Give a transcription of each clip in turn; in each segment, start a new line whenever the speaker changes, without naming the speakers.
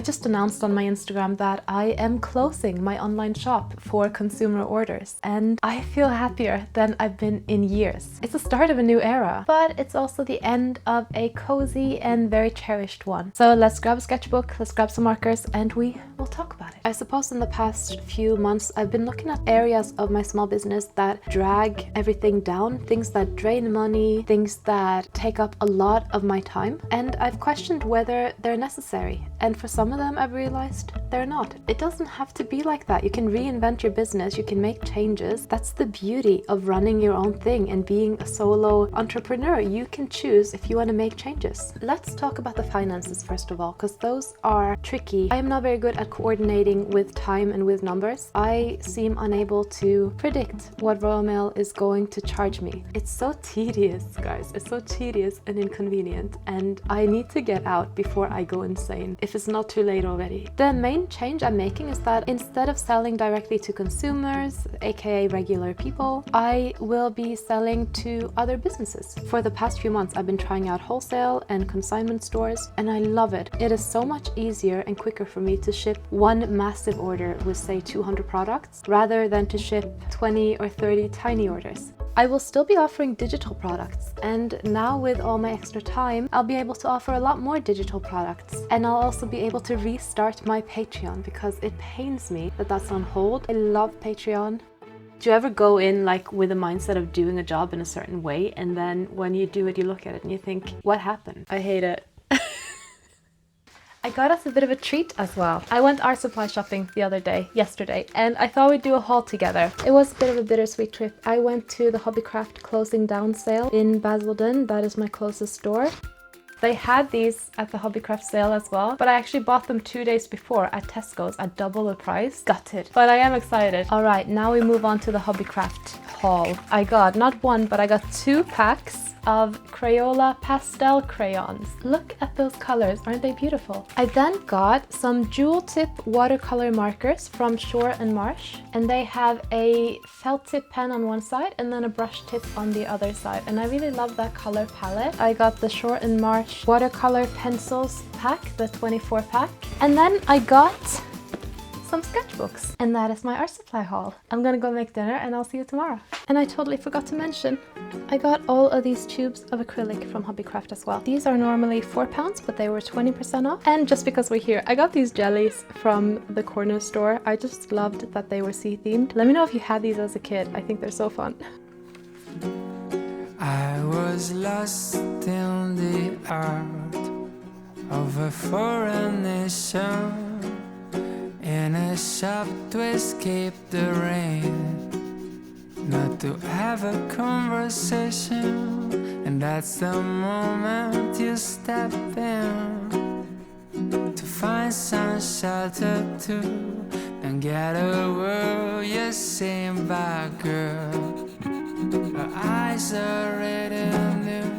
I just announced on my Instagram that I am closing my online shop for consumer orders, and I feel happier than I've been in years. It's the start of a new era, but it's also the end of a cozy and very cherished one. So let's grab a sketchbook, let's grab some markers, and we will talk about it. I suppose in the past few months I've been looking at areas of my small business that drag everything down, things that drain money, things that take up a lot of my time, and I've questioned whether they're necessary. And for some of them I've realized they're not. It doesn't have to be like that. You can reinvent your business, you can make changes. That's the beauty of running your own thing and being a solo entrepreneur. You can choose if you want to make changes. Let's talk about the finances first of all, because those are tricky. I am not very good at coordinating with time and with numbers. I seem unable to predict what Royal Mail is going to charge me. It's so tedious, guys. It's so tedious and inconvenient, and I need to get out before I go insane, if it's not too late already. The main change I'm making is that instead of selling directly to consumers, aka regular people, I will be selling to other businesses. For the past few months I've been trying out wholesale and consignment stores, and I love it. It is so much easier and quicker for me to ship one massive order with say 200 products rather than to ship 20 or 30 tiny orders. I will still be offering digital products, and now with all my extra time I'll be able to offer a lot more digital products, and I'll also be able to restart my Patreon because it pains me that that's on hold. I love Patreon. Do you ever go in like with a mindset of doing a job in a certain way, and then when you do it you look at it and you think, what happened? I hate it. I got us a bit of a treat as well. I went art supply shopping the other day, yesterday, and I thought we'd do a haul together. It was a bit of a bittersweet trip. I went to the Hobbycraft closing down sale in Basildon. That is my closest store. They had these at the Hobbycraft sale as well, but I actually bought them 2 days before at Tesco's at double the price. Gutted, but I am excited. All right, now we move on to the Hobbycraft haul. I got not one, but I got 2 packs of Crayola pastel crayons. Look at those colors, aren't they beautiful? I then got some jewel tip watercolor markers from Shore and Marsh, and they have a felt tip pen on one side and then a brush tip on the other side, and I really love that color palette. I got the Shore and Marsh watercolor pencils pack, the 24 pack, and then I got some sketchbooks, and that is my art supply haul. I'm gonna go make dinner and I'll see you tomorrow. And I totally forgot to mention, I got all of these tubes of acrylic from Hobbycraft as well. These are normally £4, but they were 20% off. And just because we're here, I got these jellies from the corner store. I just loved that they were sea themed. Let me know if you had these as a kid. I think they're so fun.
I was lost in the art of a foreign nation, in a shop to escape the rain, not to have a conversation. And that's the moment you step in to find some shelter too, and get a word you seen by a girl. Her eyes are red and new.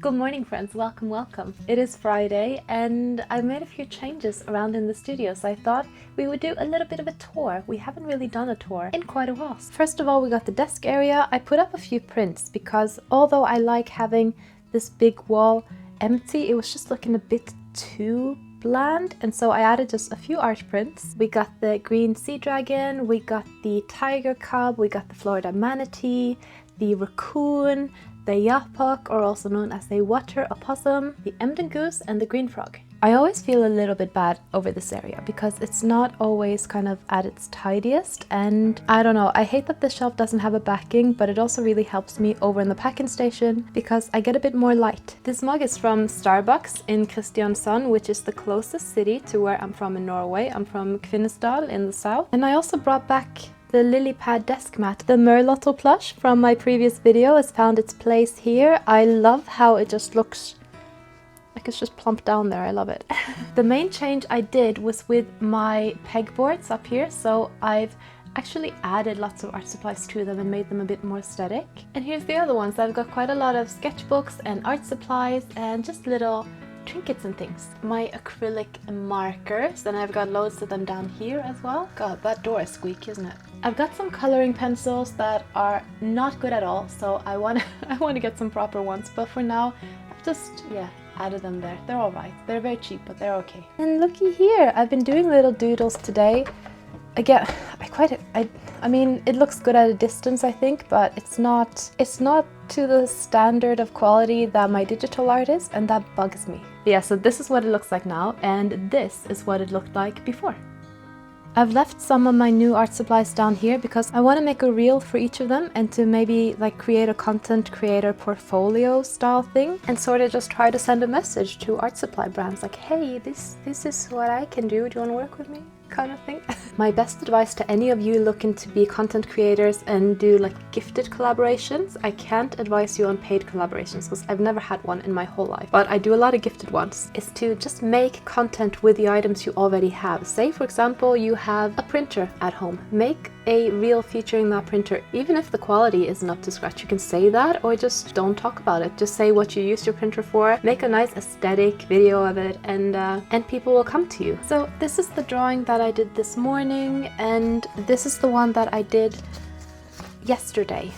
Good morning, friends. Welcome, welcome. It is Friday and I made a few changes around in the studio, so I thought we would do a little bit of a tour. We haven't really done a tour in quite a while. First of all, we got the desk area. I put up a few prints because although I like having this big wall empty, it was just looking a bit too bland, and so I added just a few art prints. We got the green sea dragon, we got the tiger cub, we got the Florida manatee, the raccoon, the yapok, or also known as the water opossum, the Emden goose, and the green frog. I always feel a little bit bad over this area because it's not always kind of at its tidiest, and I don't know, I hate that the shelf doesn't have a backing, but it also really helps me over in the packing station because I get a bit more light. This mug is from Starbucks in Kristiansand, which is the closest city to where I'm from in Norway. I'm from Kvinesdal in the south, and I also brought back the lily pad desk mat. The Merlotto plush from my previous video has found its place here. I love how it just looks like it's just plumped down there. I love it. The main change I did was with my pegboards up here, so I've actually added lots of art supplies to them and made them a bit more aesthetic. And here's the other ones. I've got quite a lot of sketchbooks and art supplies and just little trinkets and things. My acrylic markers, and I've got loads of them down here as well. God, that door is squeaky, isn't it? I've got some coloring pencils that are not good at all, so I want to get some proper ones, but for now I've just, yeah, added them there. They're all right. They're very cheap, but they're okay. And looky here, I've been doing little doodles today. Again, I mean, it looks good at a distance, I think, but it's not to the standard of quality that my digital art is, and that bugs me. But yeah, so this is what it looks like now, and this is what it looked like before. I've left some of my new art supplies down here because I want to make a reel for each of them and to maybe like create a content creator portfolio style thing and sort of just try to send a message to art supply brands like, hey, this is what I can do. Do you want to work with me? Kind of thing. My best advice to any of you looking to be content creators and do like gifted collaborations, I can't advise you on paid collaborations because I've never had one in my whole life, but I do a lot of gifted ones, is to just make content with the items you already have. Say for example you have a printer at home, make a reel featuring that printer. Even if the quality isn't up to scratch, you can say that or just don't talk about it. Just say what you used your printer for, make a nice aesthetic video of it, and people will come to you. So this is the drawing that I did this morning, and this is the one that I did yesterday.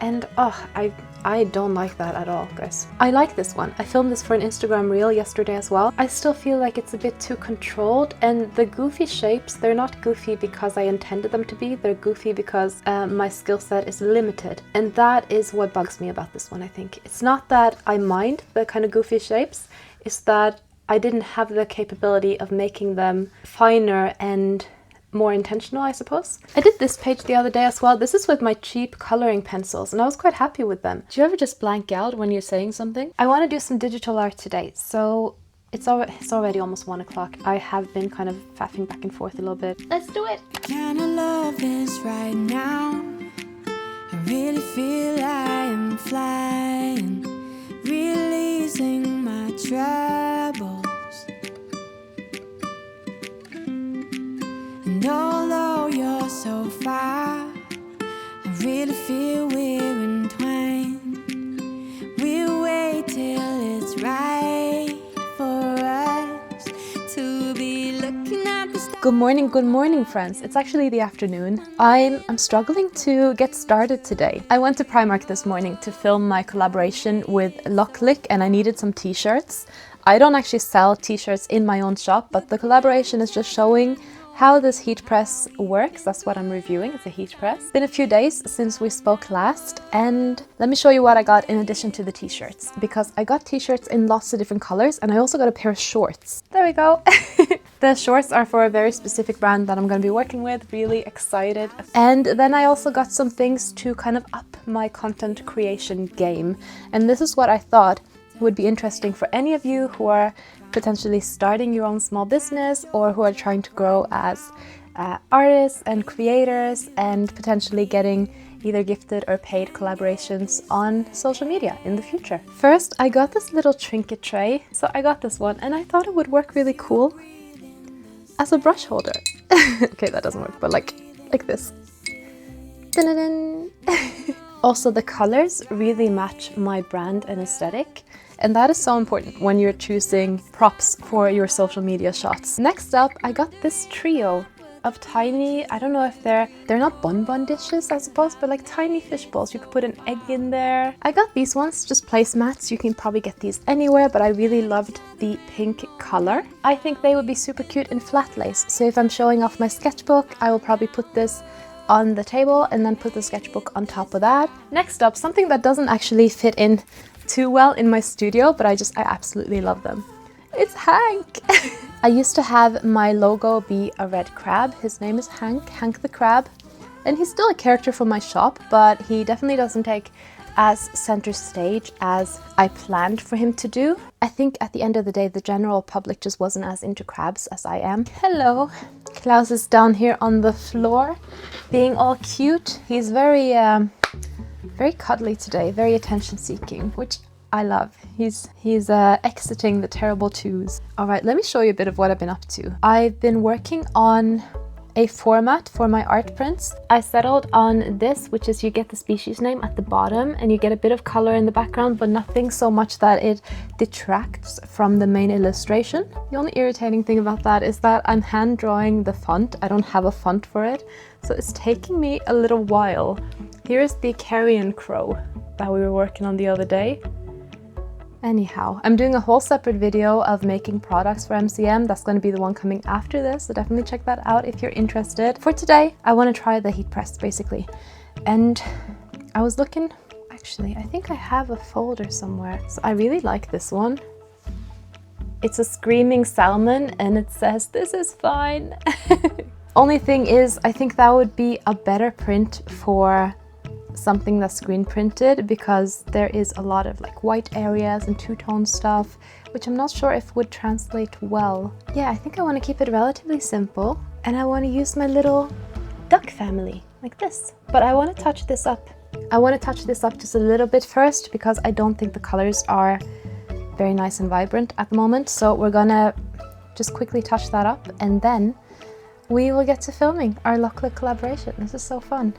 And oh, I don't like that at all, guys. I like this one. I filmed this for an Instagram reel yesterday as well. I still feel like it's a bit too controlled, and the goofy shapes, they're not goofy because I intended them to be, they're goofy because my skill set is limited. And that is what bugs me about this one, I think. It's not that I mind the kind of goofy shapes, it's that I didn't have the capability of making them finer and more intentional, I suppose. I did this page the other day as well. This is with my cheap coloring pencils and I was quite happy with them. Do you ever just blank out when you're saying something? I want to do some digital art today, so it's already almost 1 o'clock. I have been kind of faffing back and forth a little bit. Let's do it!
Kind of love this right now. I really feel I am flying, releasing my troubles. And although you're so far, I really feel we're entwined. We'll wait till it's right for us to be looking at the stars.
Good morning friends. It's actually the afternoon. I'm struggling to get started today. I went to Primark this morning to film my collaboration with Locklick and I needed some t-shirts. I don't actually sell t-shirts in my own shop, but the collaboration is just showing how this heat press works. That's what I'm reviewing. It's a heat press. It's been a few days since we spoke last, and let me show you what I got in addition to the t-shirts, because I got t-shirts in lots of different colors and I also got a pair of shorts. There we go. The shorts are for a very specific brand that I'm going to be working with. Really excited. And then I also got some things to kind of up my content creation game, and this is what I thought would be interesting for any of you who are potentially starting your own small business or who are trying to grow as artists and creators and potentially getting either gifted or paid collaborations on social media in the future. First, I got this little trinket tray. So I got this one and I thought it would work really cool as a brush holder. Okay, that doesn't work, but like this. Dun-dun-dun. Also, the colors really match my brand and aesthetic. And that is so important when you're choosing props for your social media shots. Next up, I got this trio of tiny, I don't know if they're not bun dishes, I suppose, but like tiny fish balls. You could put an egg in there. I got these ones, just placemats. You can probably get these anywhere, but I really loved the pink color. I think they would be super cute in flat lace. So if I'm showing off my sketchbook, I will probably put this on the table and then put the sketchbook on top of that. Next up, something that doesn't actually fit in too well in my studio, but I absolutely love them. It's Hank! I used to have my logo be a red crab. His name is Hank the Crab, and he's still a character from my shop, but he definitely doesn't take as center stage as I planned for him to do. I think at the end of the day, the general public just wasn't as into crabs as I am. Hello! Klaus is down here on the floor, being all cute. He's very cuddly today, very attention-seeking, which I love. He's exiting the terrible twos. All right, let me show you a bit of what I've been up to. I've been working on a format for my art prints. I settled on this, which is you get the species name at the bottom and you get a bit of color in the background, but nothing so much that it detracts from the main illustration. The only irritating thing about that is that I'm hand drawing the font. I don't have a font for it, so it's taking me a little while. Here's the carrion crow that we were working on the other day. Anyhow, I'm doing a whole separate video of making products for MCM. That's going to be the one coming after this, so definitely check that out if you're interested. For today, I want to try the heat press basically. And I was looking, actually, I think I have a folder somewhere. So I really like this one. It's a screaming salmon and it says, "This is fine." Only thing is, I think that would be a better print for something that's screen printed, because there is a lot of like white areas and two-tone stuff, which I'm not sure if would translate well. Yeah, I think I want to keep it relatively simple, and I want to use my little duck family like this. But I want to touch this up. I want to touch this up just a little bit first, because I don't think the colors are very nice and vibrant at the moment. So we're gonna just quickly touch that up, and then we will get to filming our Locklet collaboration. This is so fun.